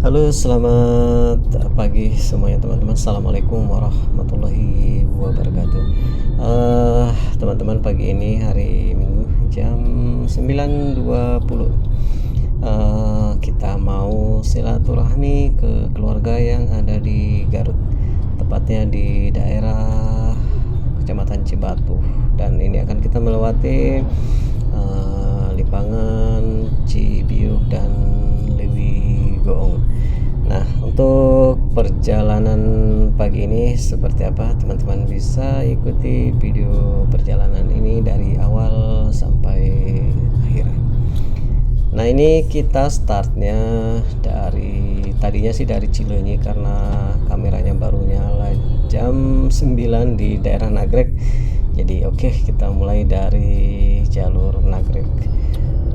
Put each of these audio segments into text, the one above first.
Halo, selamat pagi semuanya teman-teman. Assalamualaikum warahmatullahi wabarakatuh. Teman-teman, pagi ini hari Minggu jam 9.20, kita mau silaturahmi ke keluarga yang ada di Garut, tepatnya di daerah Kecamatan Cibatu, dan ini akan kita melewati Limbangan, Cibiuk, dan Lewi Goong. Nah, untuk perjalanan pagi ini seperti apa, teman-teman bisa ikuti video perjalanan ini dari awal sampai akhir. Nah, ini kita startnya tadinya sih dari Cileunyi, karena kameranya baru nyala jam 9 di daerah Nagrek. Jadi oke, kita mulai dari jalur Nagrek.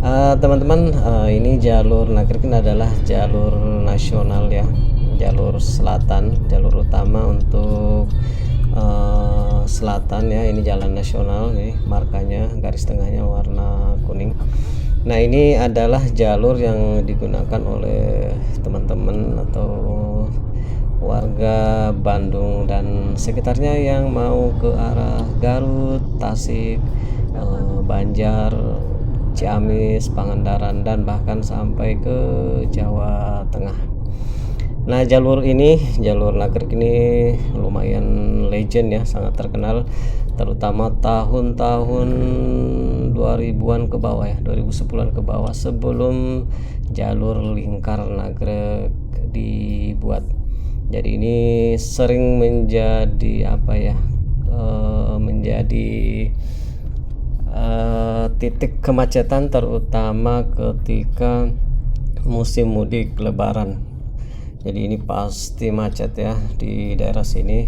Teman-teman, ini jalur Nagrek ini adalah jalur nasional ya, jalur selatan, jalur utama untuk selatan ya. Ini jalan nasional nih, markanya garis tengahnya warna kuning. Nah, ini adalah jalur yang digunakan oleh teman-teman atau warga Bandung dan sekitarnya yang mau ke arah Garut, Tasik, Banjar, Ciamis, Pangandaran, dan bahkan sampai ke Jawa Tengah. Nah, jalur Nagrek ini lumayan legend ya, sangat terkenal, terutama tahun-tahun 2000-an ke bawah ya, 2010-an ke bawah, sebelum jalur lingkar Nagrek dibuat. Jadi ini sering menjadi menjadi titik kemacetan, terutama ketika musim mudik Lebaran. Jadi ini pasti macet ya di daerah sini,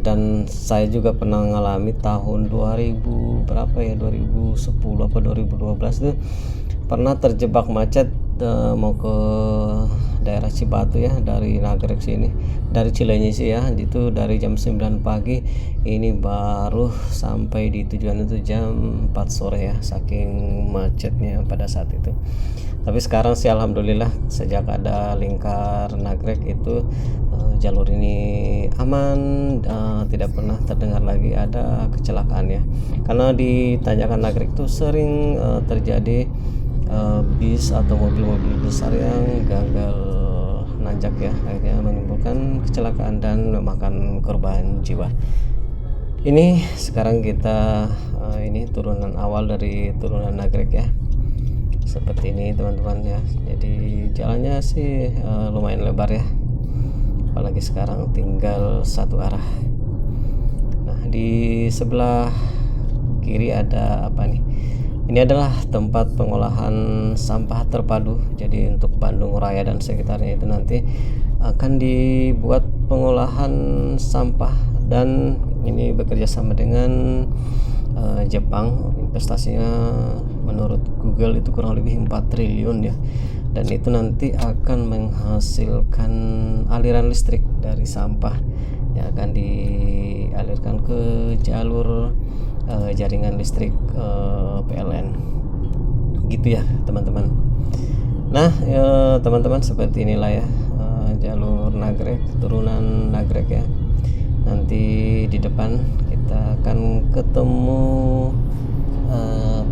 dan saya juga pernah ngalami tahun 2000 berapa ya, 2010 apa 2012 tuh pernah terjebak macet, mau ke daerah Cibatu ya, dari Nagrek sini, dari Cileunyi sih ya, itu dari jam 9 pagi, ini baru sampai di tujuan itu jam 4 sore ya, saking macetnya pada saat itu. Tapi sekarang sih alhamdulillah, sejak ada lingkar Nagrek itu jalur ini aman, tidak pernah terdengar lagi ada kecelakaan ya. Karena di tanjakan Nagrek itu sering terjadi bis atau mobil-mobil besar yang gagal nanjak ya, akhirnya menimbulkan kecelakaan dan memakan korban jiwa. Ini sekarang kita ini turunan awal dari turunan Nagrek ya, seperti ini teman-teman ya. Jadi jalannya sih lumayan lebar ya, apalagi sekarang tinggal satu arah. Nah, di sebelah kiri ada apa nih? Ini adalah tempat pengolahan sampah terpadu. Jadi untuk Bandung Raya dan sekitarnya itu nanti akan dibuat pengolahan sampah, dan ini bekerja sama dengan Jepang. Investasinya menurut Google itu kurang lebih 4 triliun ya, dan itu nanti akan menghasilkan aliran listrik dari sampah yang akan dialirkan ke jalur jaringan listrik PLN gitu ya teman-teman. Nah, teman-teman, seperti inilah ya jalur Nagrek, turunan Nagrek ya. Nanti di depan kita akan ketemu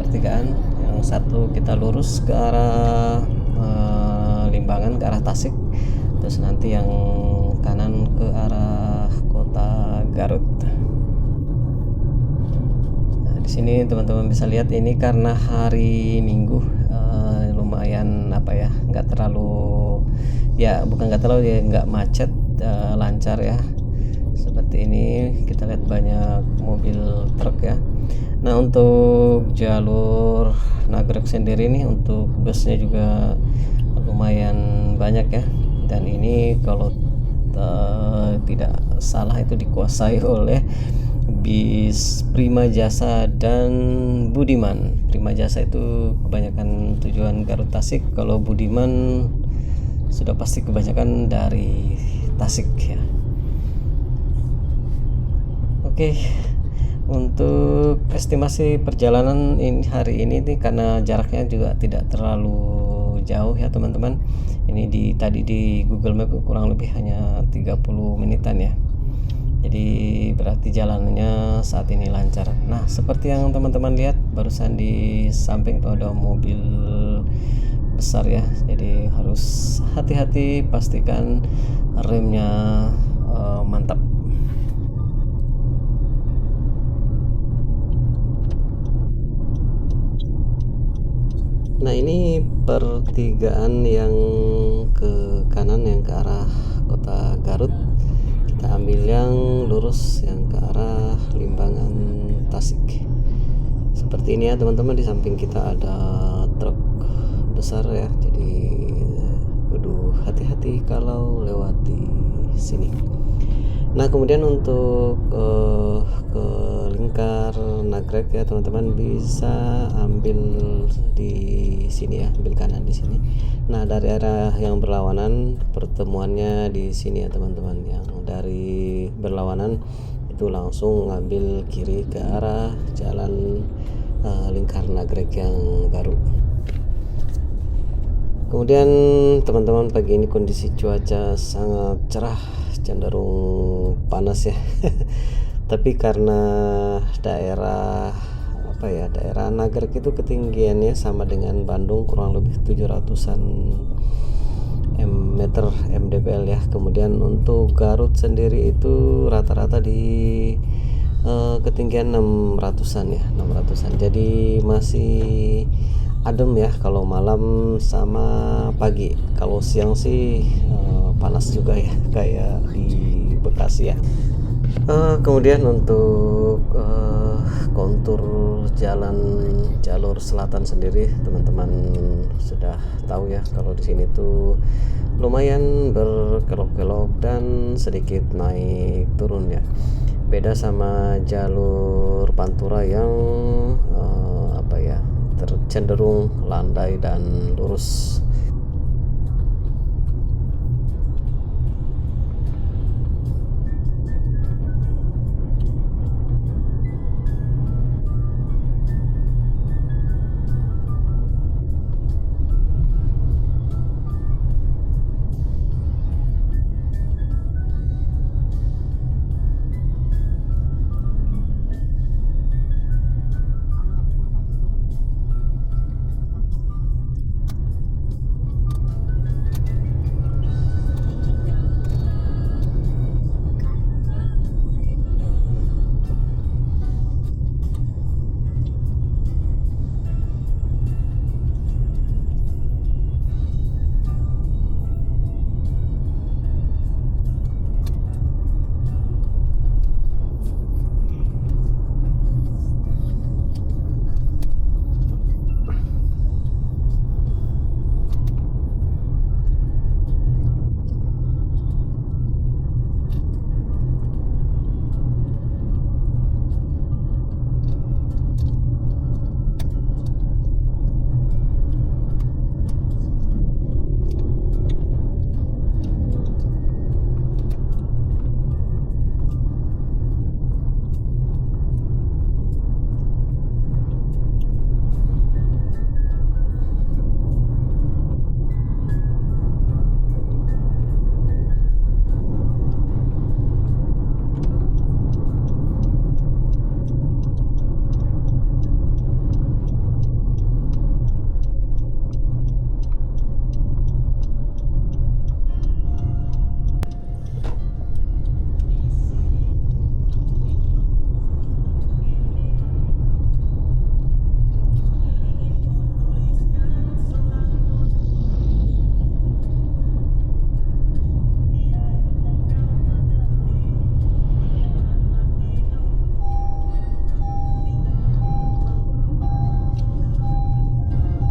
pertigaan, yang satu kita lurus ke arah Limbangan, ke arah Tasik, terus nanti yang kanan ke arah kota Garut. Nah, di sini teman-teman bisa lihat, ini karena hari Minggu lumayan nggak terlalu ya, bukan nggak terlalu ya, nggak macet, lancar ya. Seperti ini kita lihat banyak mobil truk ya. Nah, untuk jalur Nagrek sendiri nih, untuk busnya juga lumayan banyak ya, dan ini kalau tidak salah itu dikuasai oleh bis Prima Jasa dan Budiman. Prima Jasa itu kebanyakan tujuan Garut Tasik, kalau Budiman sudah pasti kebanyakan dari Tasik ya. Oke, untuk estimasi perjalanan hari ini nih, karena jaraknya juga tidak terlalu jauh ya teman-teman. Ini tadi di Google Map kurang lebih hanya 30 menitan ya. Jadi berarti jalannya saat ini lancar. Nah, seperti yang teman-teman lihat barusan di samping itu ada mobil besar ya. Jadi harus hati-hati, pastikan remnya mantap. Nah, ini pertigaan yang ke kanan yang ke arah kota Garut. Kita ambil yang lurus yang ke arah Limbangan Tasik. Seperti ini ya teman-teman, di samping kita ada truk besar ya. Jadi kudu hati-hati kalau lewati sini. Nah, kemudian untuk ke Lingkar Nagrek ya teman-teman, bisa ambil di sini ya, ambil kanan di sini. Nah, dari arah yang berlawanan pertemuannya di sini ya teman-teman. Yang dari berlawanan itu langsung ngambil kiri ke arah jalan Lingkar Nagrek yang baru. Kemudian teman-teman, pagi ini kondisi cuaca sangat cerah, cenderung panas ya. Tapi karena daerah daerah Nagrek itu ketinggiannya sama dengan Bandung, kurang lebih 700-an meter mdpl ya. Kemudian untuk Garut sendiri itu rata-rata di ketinggian 600-an ya, 600-an. Jadi masih adem ya kalau malam sama pagi. Kalau siang sih panas juga ya, kayak di Bekasi ya. Kemudian untuk kontur jalur selatan sendiri, teman-teman sudah tahu ya kalau di sini tuh lumayan berkelok-kelok dan sedikit naik turun ya. Beda sama jalur Pantura yang cenderung landai dan lurus.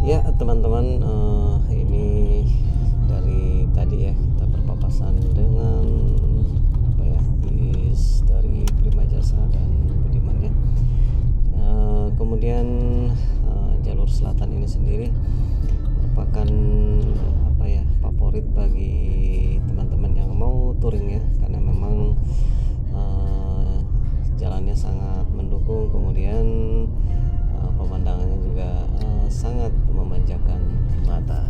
Ya teman-teman, ini dari tadi ya kita berpapasan dengan bis dari Prima Jasa dan Budiman ya. Kemudian jalur selatan ini sendiri merupakan favorit bagi teman-teman yang mau touring ya, karena memang jalannya sangat mendukung, kemudian pemandangannya juga sangat memanjakan mata.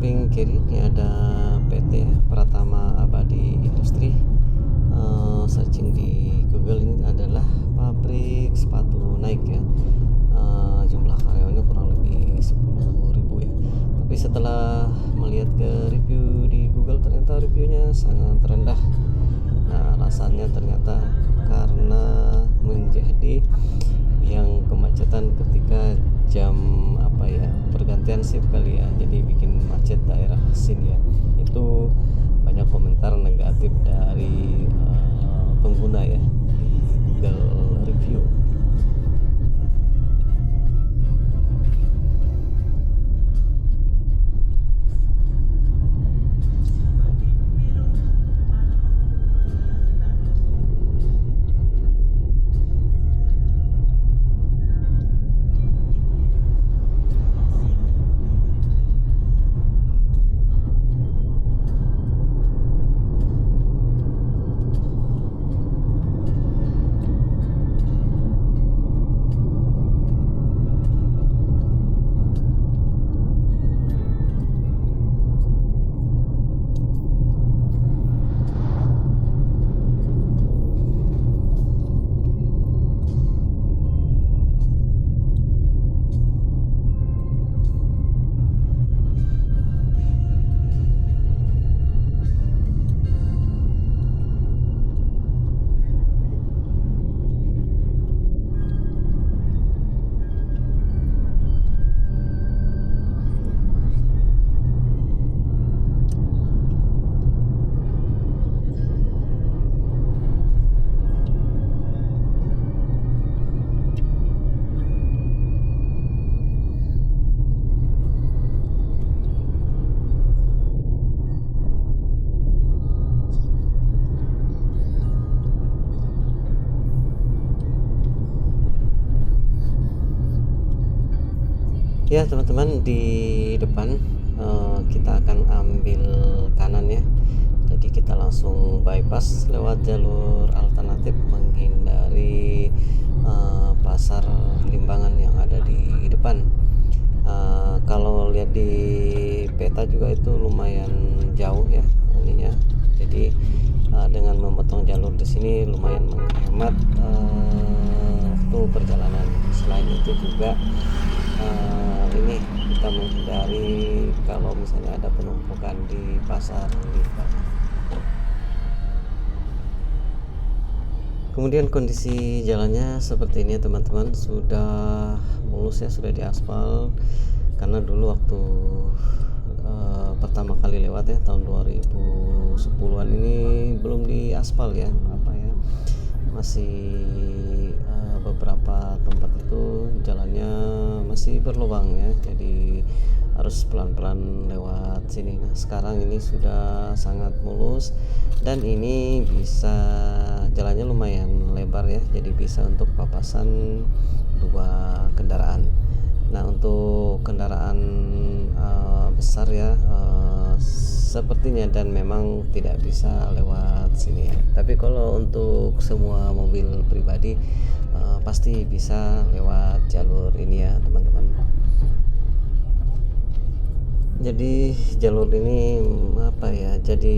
samping kiri ini ada PT ya, Pratama Abadi Industri. Searching di Google, ini adalah pabrik sepatu Nike ya. Jumlah karyawannya kurang lebih 10.000 ya. Tapi setelah melihat ke review di Google, ternyata reviewnya sangat rendah. Nah, alasannya ternyata karena menjadi yang kemacetan ketika jam pergantian shift kali ya, jadi bikin macet daerah sini ya. Itu banyak komentar negatif dari pengguna ya di Google review. Ya teman-teman, di depan kita akan ambil kanan ya. Jadi kita langsung bypass lewat jalur alternatif menghindari pasar Limbangan yang ada di depan. Kalau lihat di peta juga itu lumayan jauh ya ininya. Jadi dengan memotong jalur di sini lumayan menghemat waktu perjalanan. Selain itu juga ini kita menghindari kalau misalnya ada penumpukan di pasar Limbangan. Kemudian kondisi jalannya seperti ini ya teman-teman, sudah mulus ya, sudah diaspal. Karena dulu waktu pertama kali lewat ya tahun 2010-an ini belum diaspal ya, masih beberapa tempat itu jalannya masih berlubang ya, jadi harus pelan-pelan lewat sini. Nah sekarang ini sudah sangat mulus dan ini bisa jalannya lumayan lebar ya, jadi bisa untuk papasan 2 kendaraan. Nah untuk kendaraan besar ya sepertinya dan memang tidak bisa lewat sini ya. Tapi kalau untuk semua mobil pribadi pasti bisa lewat jalur ini ya teman-teman. Jadi jalur ini jadi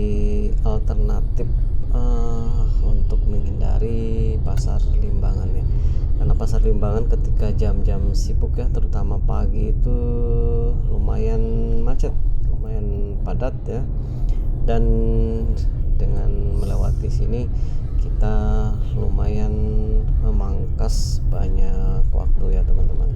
alternatif untuk menghindari pasar Limbangan ya. Karena pasar Limbangan ketika jam-jam sibuk ya, terutama pagi itu lumayan macet, lumayan padat ya. Dan dengan melewati sini kita lumayan memangkas banyak waktu ya teman-teman.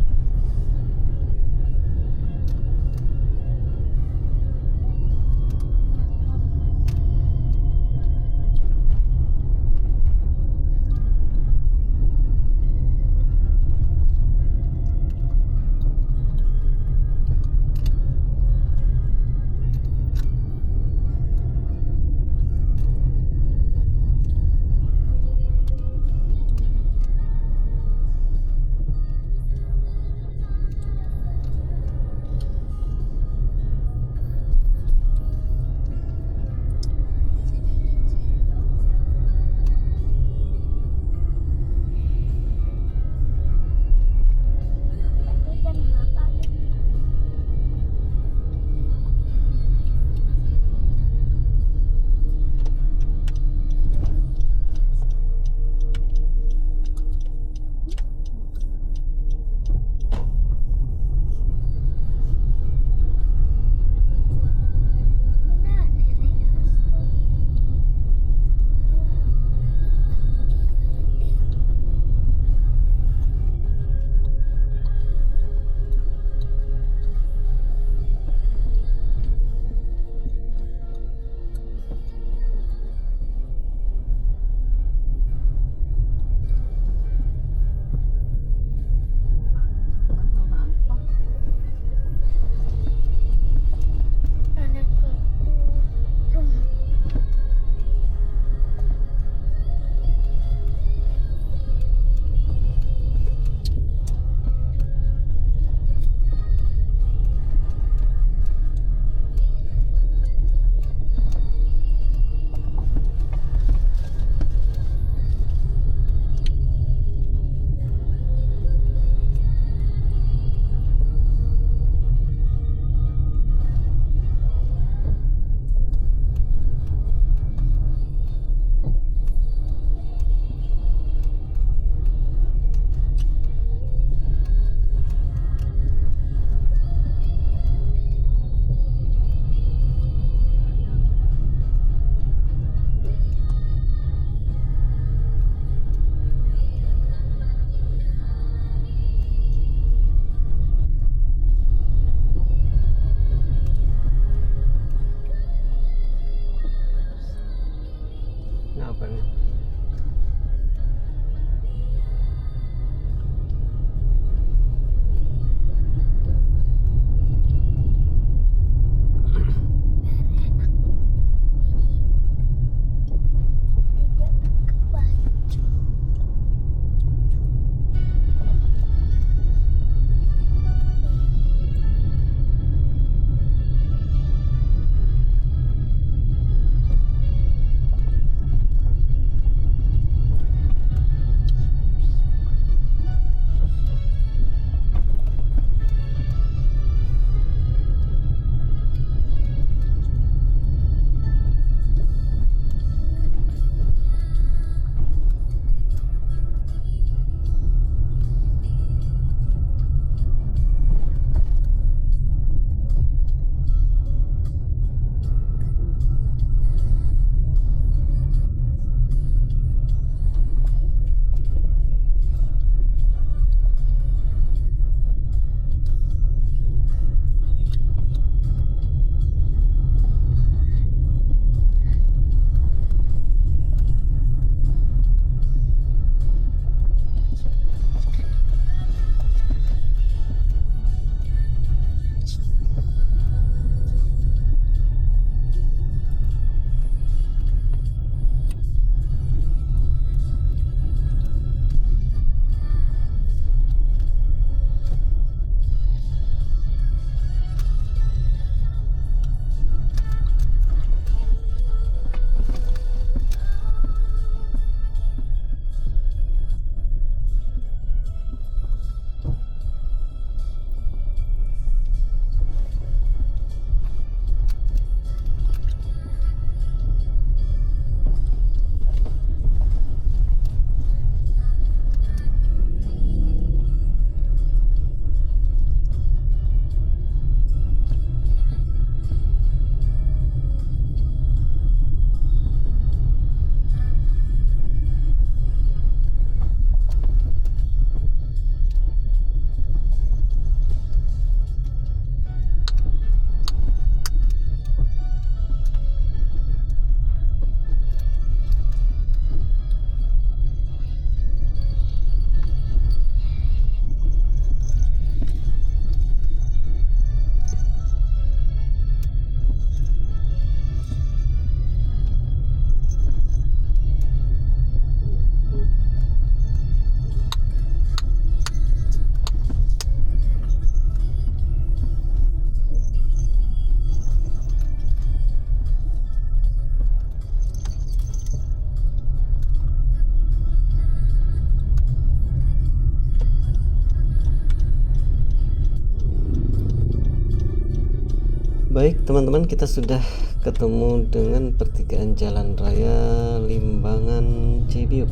Baik teman-teman, kita sudah ketemu dengan pertigaan jalan raya Limbangan Cibiuk.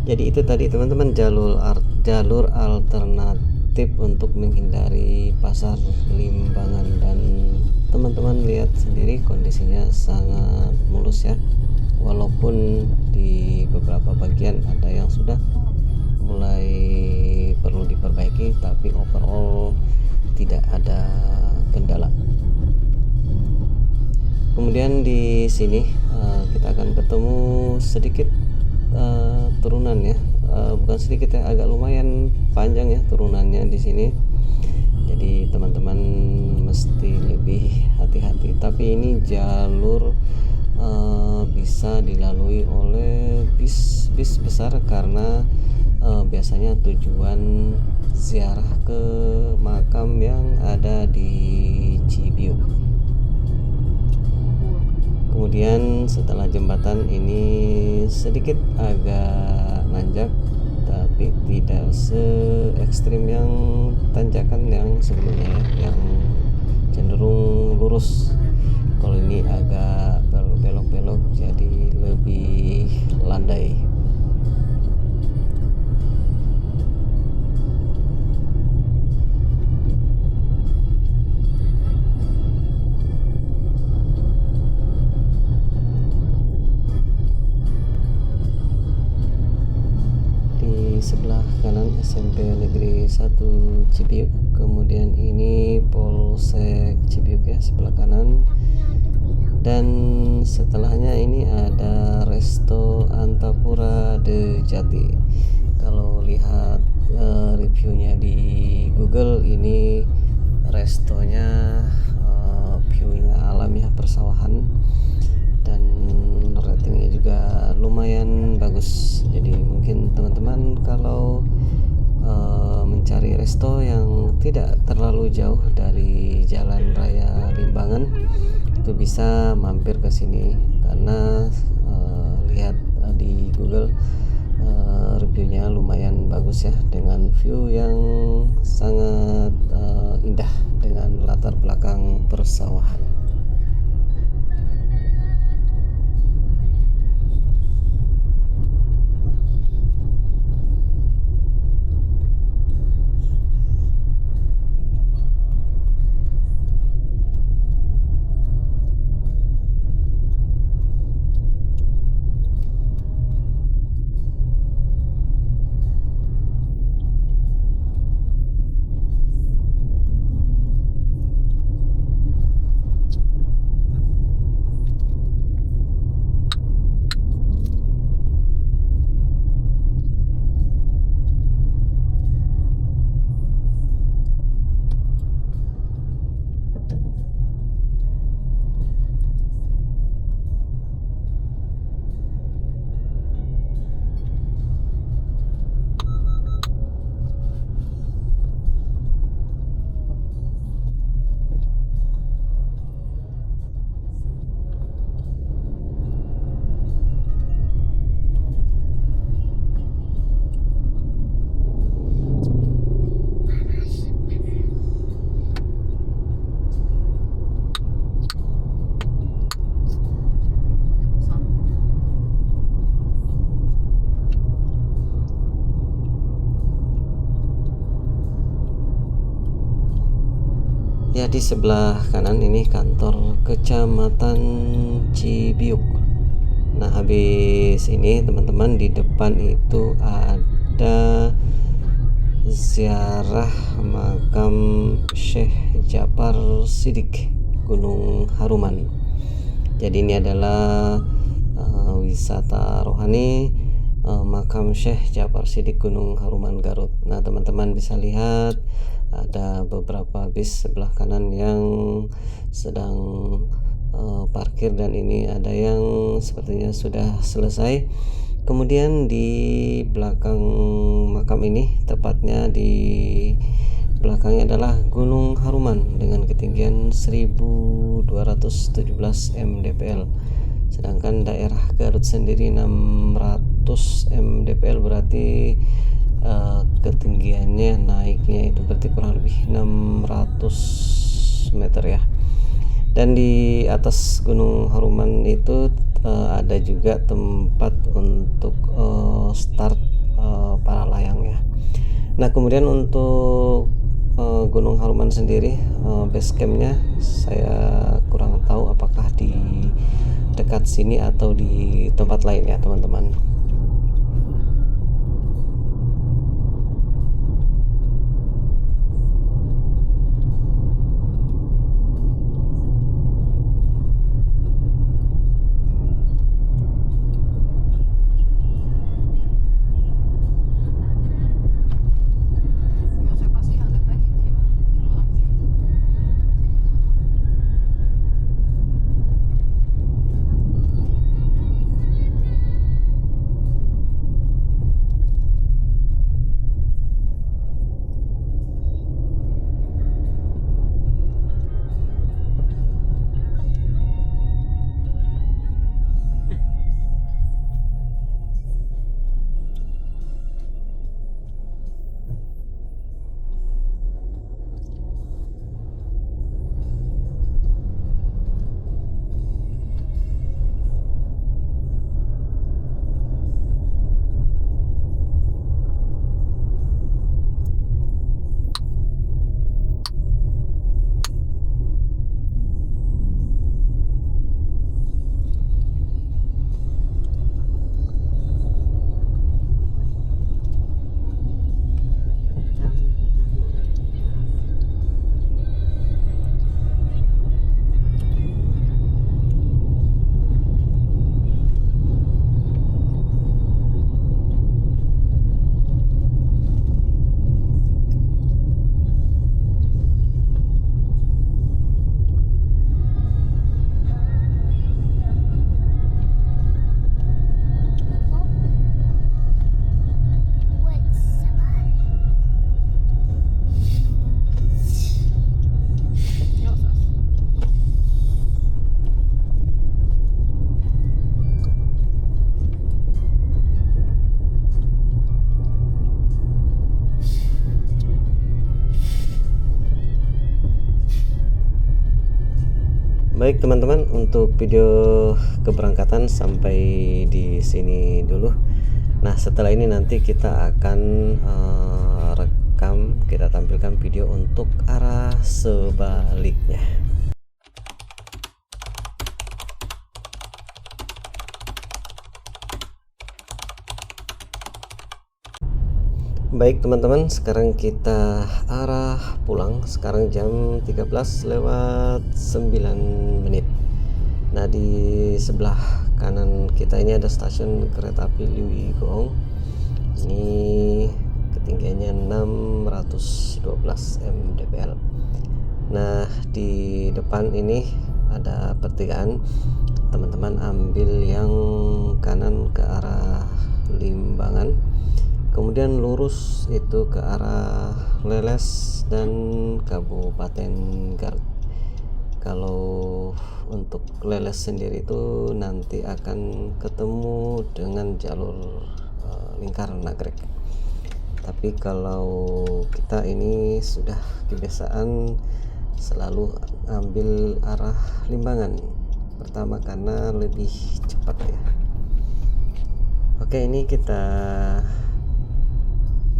Jadi itu tadi teman-teman, jalur alternatif untuk menghindari pasar Limbangan, dan teman-teman lihat sendiri kondisinya sangat mulus ya. Walaupun di beberapa bagian ada yang sudah mulai perlu diperbaiki, tapi overall tidak ada kendala. Kemudian di sini kita akan ketemu sedikit turunan ya, bukan sedikit ya, agak lumayan panjang ya turunannya di sini. Jadi teman-teman mesti lebih hati-hati. Tapi ini jalur bisa dilalui oleh bis besar karena biasanya tujuan ziarah ke makam yang ada di Cibiuk. Kemudian setelah jembatan ini sedikit agak nanjak, tapi tidak se ekstrim yang tanjakan yang sebelumnya ya, yang cenderung lurus. Kalau ini agak berbelok-belok jadi lebih landai. Sebelah kanan SMP Negeri 1 Cibiuk, kemudian ini Polsek Cibiuk ya sebelah kanan, dan setelahnya ini ada Resto Antapura De Jati. Kalau lihat reviewnya di Google, ini restonya viewnya alam ya, persawahan, dan ratingnya juga lumayan bagus. Jadi mungkin teman-teman kalau mencari resto yang tidak terlalu jauh dari jalan raya Limbangan, itu bisa mampir ke sini karena lihat di Google reviewnya lumayan bagus ya, dengan view yang sangat indah dengan latar belakang persawahan. Ya, di sebelah kanan ini kantor Kecamatan Cibiuk. Nah, habis ini teman-teman di depan itu ada ziarah makam Syekh Ja'far Shiddiq Gunung Haruman. Jadi ini adalah wisata rohani makam Syekh Ja'far Shiddiq Gunung Haruman Garut. Nah, teman-teman bisa lihat ada beberapa bis sebelah kanan yang sedang parkir, dan ini ada yang sepertinya sudah selesai. Kemudian di belakang makam ini, tepatnya di belakangnya adalah Gunung Haruman dengan ketinggian 1217 mdpl. Sedangkan daerah Garut sendiri 600 mdpl, berarti ketinggiannya naiknya itu berarti kurang lebih 600 meter ya. Dan di atas Gunung Haruman itu ada juga tempat untuk start para layang ya. Nah kemudian untuk Gunung Haruman sendiri, base campnya saya kurang tahu apakah di dekat sini atau di tempat lain ya teman-teman. Baik teman-teman, untuk video keberangkatan sampai di sini dulu. Nah setelah ini nanti kita akan rekam, kita tampilkan video untuk arah sebaliknya. Baik teman-teman, sekarang kita arah pulang. Sekarang jam 13:09. Nah di sebelah kanan kita ini ada stasiun kereta api Liwi Goong. Ini ketinggiannya 612 mdpl. Nah di depan ini ada pertigaan. Teman-teman ambil yang kanan ke arah Limbangan, kemudian lurus itu ke arah Leles dan Kabupaten Garut. Kalau untuk Leles sendiri itu nanti akan ketemu dengan jalur lingkar nagrek. Tapi kalau kita ini sudah kebiasaan selalu ambil arah Limbangan pertama karena lebih cepat ya. Oke, ini kita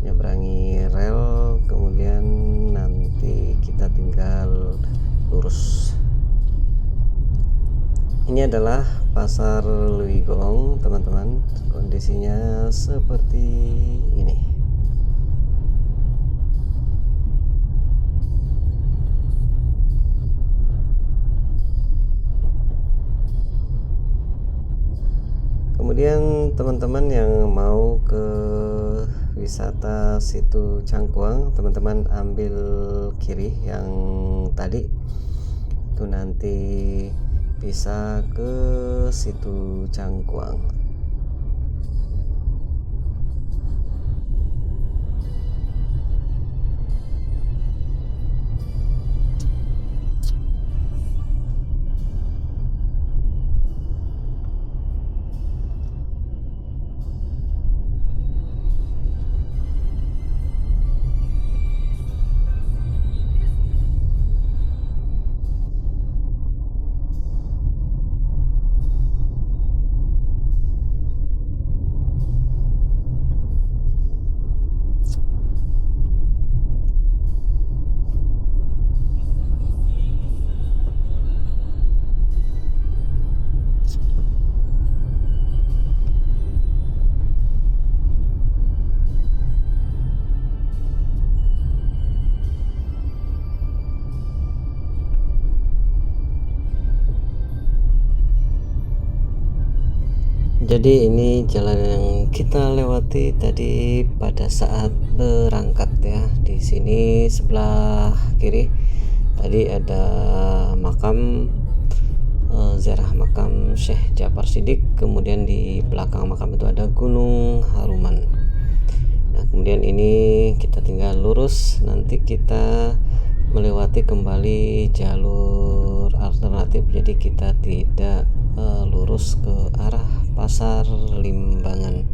nyeberangi rel, kemudian nanti kita tinggal lurus. Ini adalah pasar Liwi Goong teman-teman, kondisinya seperti ini. Kemudian teman-teman yang mau ke wisata Situ Cangkuang, teman-teman ambil kiri yang tadi itu nanti bisa ke Situ Cangkuang. Jadi ini jalan yang kita lewati tadi pada saat berangkat ya. Di sini sebelah kiri tadi ada makam ziarah makam Syekh Ja'far Shiddiq, kemudian di belakang makam itu ada Gunung Haruman. Nah, kemudian ini kita tinggal lurus, nanti kita melewati kembali jalur alternatif, jadi kita tidak lurus ke arah Pasar Limbangan.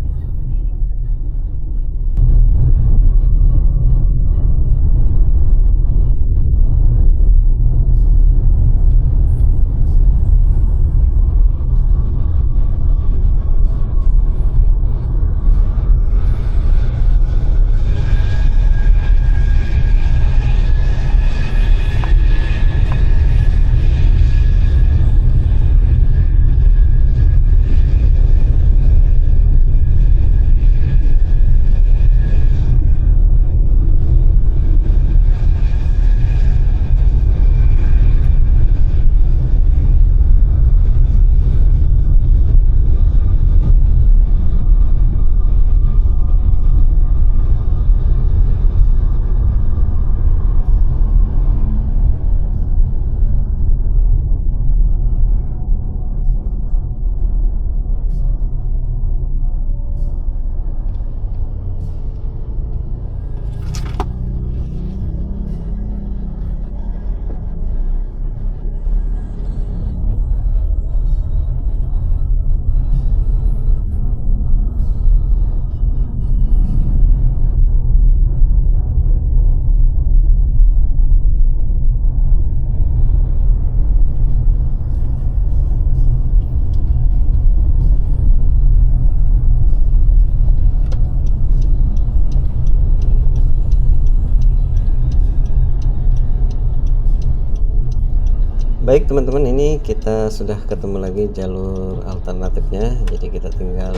Baik teman-teman, ini kita sudah ketemu lagi jalur alternatifnya, jadi kita tinggal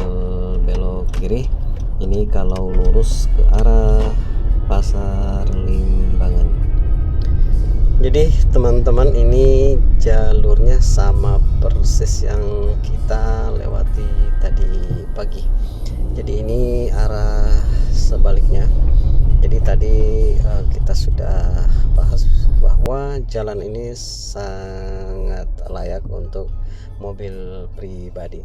belok kiri. Ini kalau lurus ke arah Pasar Limbangan. Jadi teman-teman, ini jalurnya sama persis yang kita lewati tadi pagi. Jadi ini arah sebaliknya. Jadi tadi kita sudah bahas bahwa jalan ini sangat layak untuk mobil pribadi.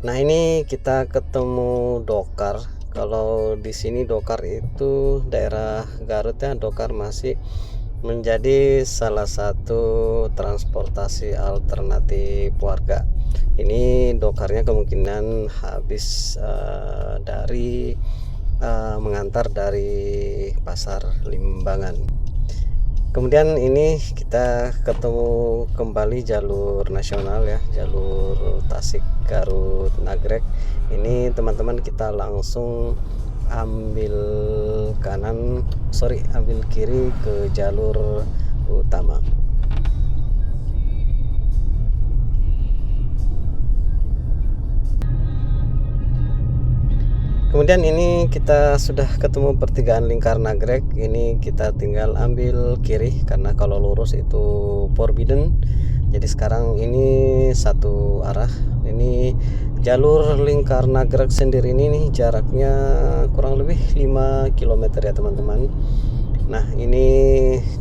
Nah, ini kita ketemu Dokar. Kalau di sini Dokar itu daerah Garut ya, Dokar masih menjadi salah satu transportasi alternatif warga. Ini Dokarnya kemungkinan habis dari mengantar dari Pasar Limbangan. Kemudian ini kita ketemu kembali jalur nasional ya, jalur Tasik Garut Nagrek. Ini teman-teman kita langsung ambil kiri ke jalur utama. Kemudian ini kita sudah ketemu pertigaan Lingkar Nagrek. Ini kita tinggal ambil kiri karena kalau lurus itu forbidden. Jadi sekarang ini satu arah. Ini jalur Lingkar Nagrek sendiri ini nih, jaraknya kurang lebih 5 km ya teman-teman. Nah, ini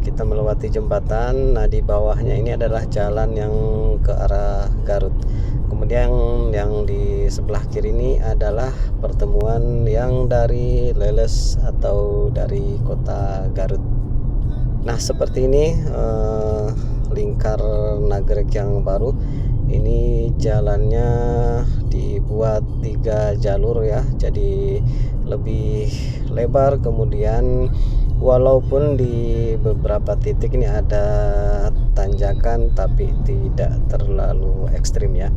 kita melewati jembatan. Nah, di bawahnya ini adalah jalan yang ke arah Garut. Kemudian yang di sebelah kiri ini adalah pertemuan yang dari Leles atau dari kota Garut. Nah, seperti ini Lingkar Nagrek yang baru. Ini jalannya dibuat 3 jalur ya, jadi lebih lebar. Kemudian walaupun di beberapa titik ini ada tanjakan, tapi tidak terlalu ekstrim ya.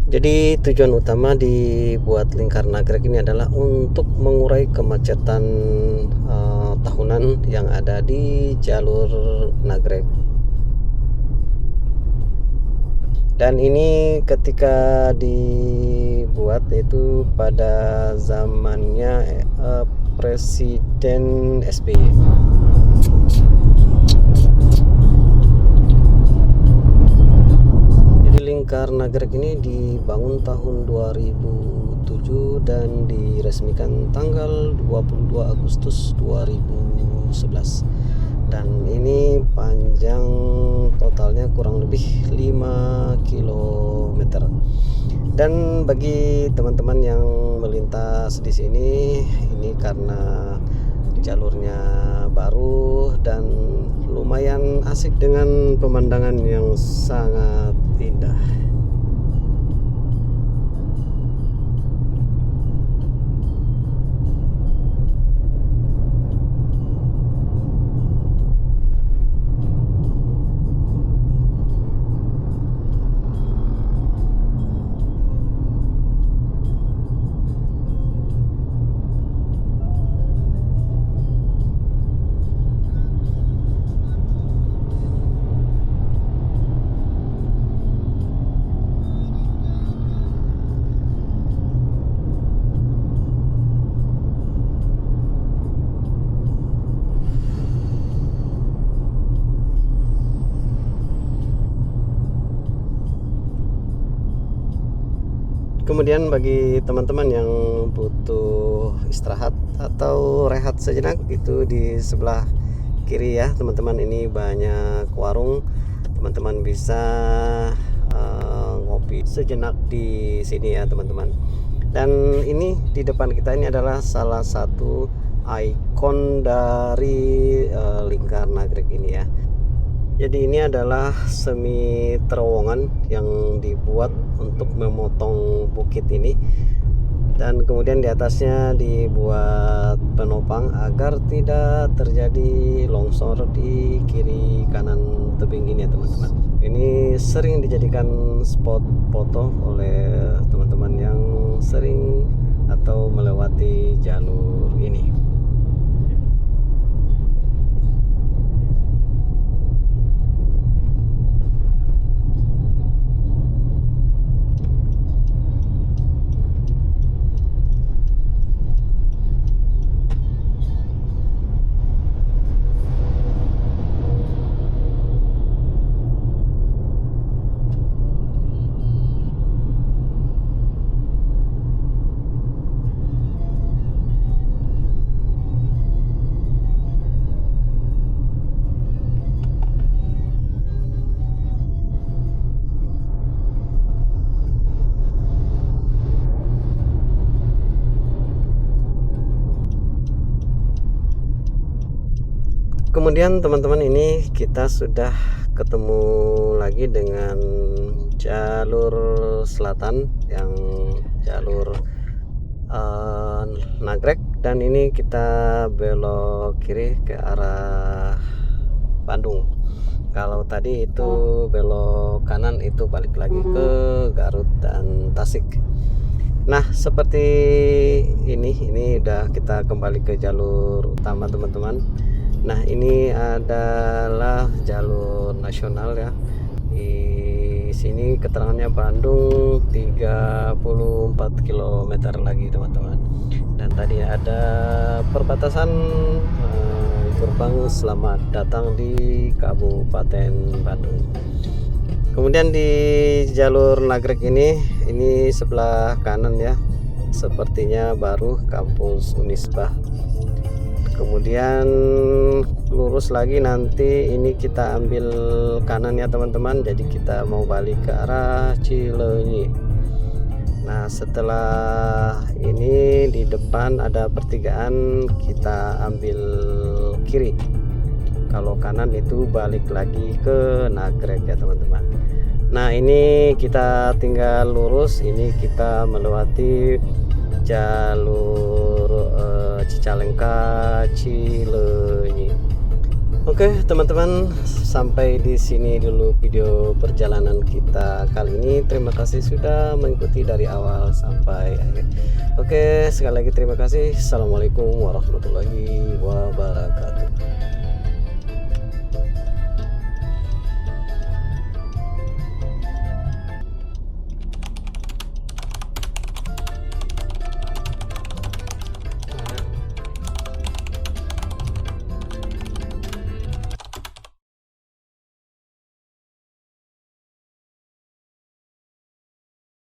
Jadi tujuan utama dibuat Lingkar Nagrek ini adalah untuk mengurai kemacetan tahunan yang ada di jalur Nagrek. Dan ini ketika dibuat itu pada zamannya Presiden SBY. Lingkar Nagrek ini dibangun tahun 2007 dan diresmikan tanggal 22 Agustus 2011. Dan ini panjang totalnya kurang lebih 5 km. Dan bagi teman-teman yang melintas di sini, ini karena jalurnya baru dan lumayan asik dengan pemandangan yang sangat indah. Kemudian bagi teman-teman yang butuh istirahat atau rehat sejenak, itu di sebelah kiri ya teman-teman, ini banyak warung. Teman-teman bisa ngopi sejenak di sini ya teman-teman. Dan ini di depan kita ini adalah salah satu ikon dari Lingkar Nagrek ini ya. Jadi ini adalah semi terowongan yang dibuat untuk memotong bukit ini, dan kemudian di atasnya dibuat penopang agar tidak terjadi longsor di kiri kanan tebing ini ya teman-teman. Ini sering dijadikan spot foto oleh teman-teman yang sering atau melewati jalur ini. Kemudian teman-teman, ini kita sudah ketemu lagi dengan jalur selatan yang jalur Nagrek, dan ini kita belok kiri ke arah Bandung. Kalau tadi itu belok kanan, itu balik lagi ke Garut dan Tasik. Nah, seperti ini udah kita kembali ke jalur utama teman-teman. Nah, ini adalah jalur nasional ya. Di sini keterangannya Bandung 34 km lagi teman-teman. Dan tadi ada perbatasan gerbang selamat datang di Kabupaten Bandung. Kemudian di jalur Nagrek ini sebelah kanan ya, sepertinya baru kampus Unisba. Kemudian lurus lagi, nanti ini kita ambil kanan ya teman-teman. Jadi kita mau balik ke arah Cileunyi. Nah, setelah ini di depan ada pertigaan, kita ambil kiri. Kalau kanan itu balik lagi ke Nagrek ya teman-teman. Nah, ini kita tinggal lurus. Ini kita melewati jalur Cicalengka Cileunyi. Oke teman-teman, sampai di sini dulu video perjalanan kita kali ini. Terima kasih sudah mengikuti dari awal sampai akhir. Oke, sekali lagi terima kasih. Assalamualaikum warahmatullahi wabarakatuh.